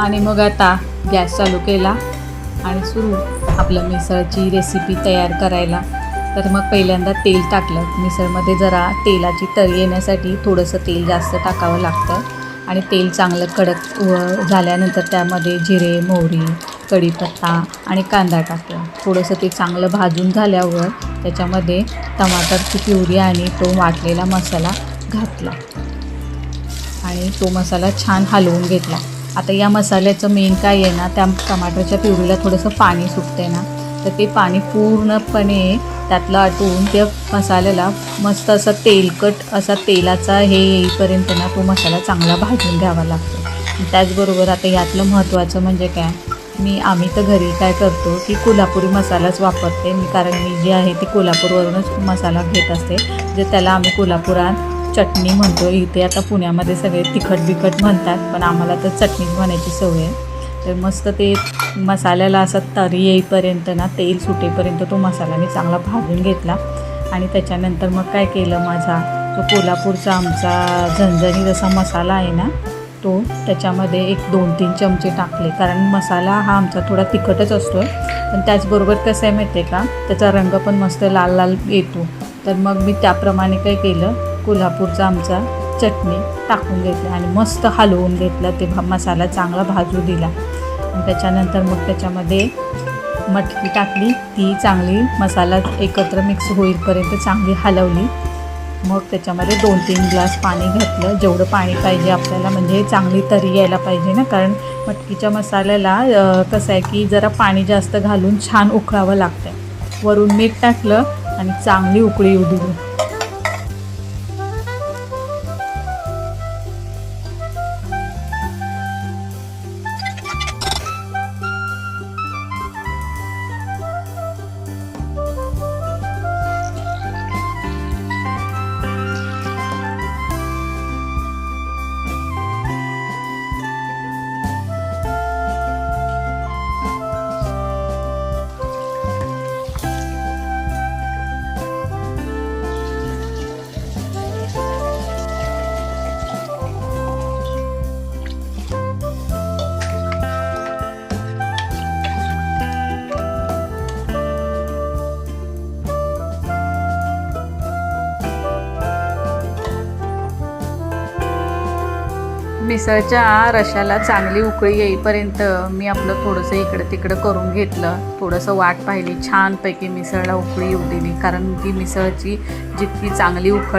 आणि मग आता गॅस चालू केला आणि सुरू आपलं मिसळची रेसिपी तयार करायला. तर मग पहिल्यांदा तेल टाकलं. मिसळमध्ये जरा तेलाची तरी येण्यासाठी थोडंसं तेल जास्त टाकावं लागतं आणि तेल चांगलं कडक झाल्यानंतर त्यामध्ये जिरे, मोहरी, कढीपत्ता आणि कांदा टाकला. थोडंसं ते चांगलं भाजून झाल्यावर त्याच्यामध्ये टमाटरची प्युरी आणि तो वाटलेला मसाला घातला आणि तो मसाला छान हलवून घेतला. आता या मसाल्याचं मेन काय आहे ना, त्या टमाटरच्या प्युरीला थोडंसं पाणी सुटते ना, तर ते पाणी पूर्णपणे त्यातलं आटवून त्या मसाल्याला मस्त असं तेलकट असा तेलाचा हे येईपर्यंत ना तो मसाला चांगला भाजून घ्यावा लागतो. त्याचबरोबर आता यातलं महत्त्वाचं म्हणजे काय, आम्ही तर घरी काय करतो की कोल्हापुरी मसालाच वापरते मी, कारण मी जी आहे ती कोल्हापूरवरूनच मसाला घेत असते. जे त्याला आम्ही कोल्हापुरात चटणी म्हणतो. इथे आता पुण्यामध्ये सगळे तिखट म्हणतात, पण आम्हाला तर चटणीच म्हणायची सवय आहे. तर मस्त ते मसाल्याला असा तरी येईपर्यंत ना, तेल सुटेपर्यंत तो मसाला मी चांगला भाजून घेतला. आणि त्याच्यानंतर मग काय केलं, माझा जो कोल्हापूरचा आमचा झणझणीत असा मसाला आहे ना, तो त्याच्यामध्ये एक 2-3 चमचे टाकले, कारण मसाला हा आमचा थोडा तिखटच असतो. पण त्याचबरोबर कसं आहे माहिती आहे का, त्याचा रंग पण मस्त लाल लाल येतो. तर मग मी त्याप्रमाणे काय केलं, कोल्हापूरचा आमचा चटणी टाकून घेतली आणि मस्त हलवून घेतलं. ते मसाला चांगला भाजू दिला आणि त्याच्यानंतर मग त्याच्यामध्ये मटकी टाकली. ती चांगली मसाला एकत्र मिक्स होईपर्यंत चांगली हलवली. मग त्याच्यामध्ये 2-3 ग्लास पाणी घातलं, जेवढं पाणी पाहिजे आपल्याला, म्हणजे चांगली तरी यायला पाहिजे ना, कारण मटकीच्या मसाल्याला कसं आहे की जरा पाणी जास्त घालून छान उकळावं लागतं. वरून मीठ टाकलं आणि चांगली उकळी येऊ दिली. मिसळच्या रशाला चांगली उकळी येईपर्यंत मी आपलं थोडंसं इकडं तिकडं करून घेतलं. थोडंसं वाट पाहिली, छानपैकी मिसळला उकळी येऊ दिली, कारण ती मिसळची जितकी चांगली उकळ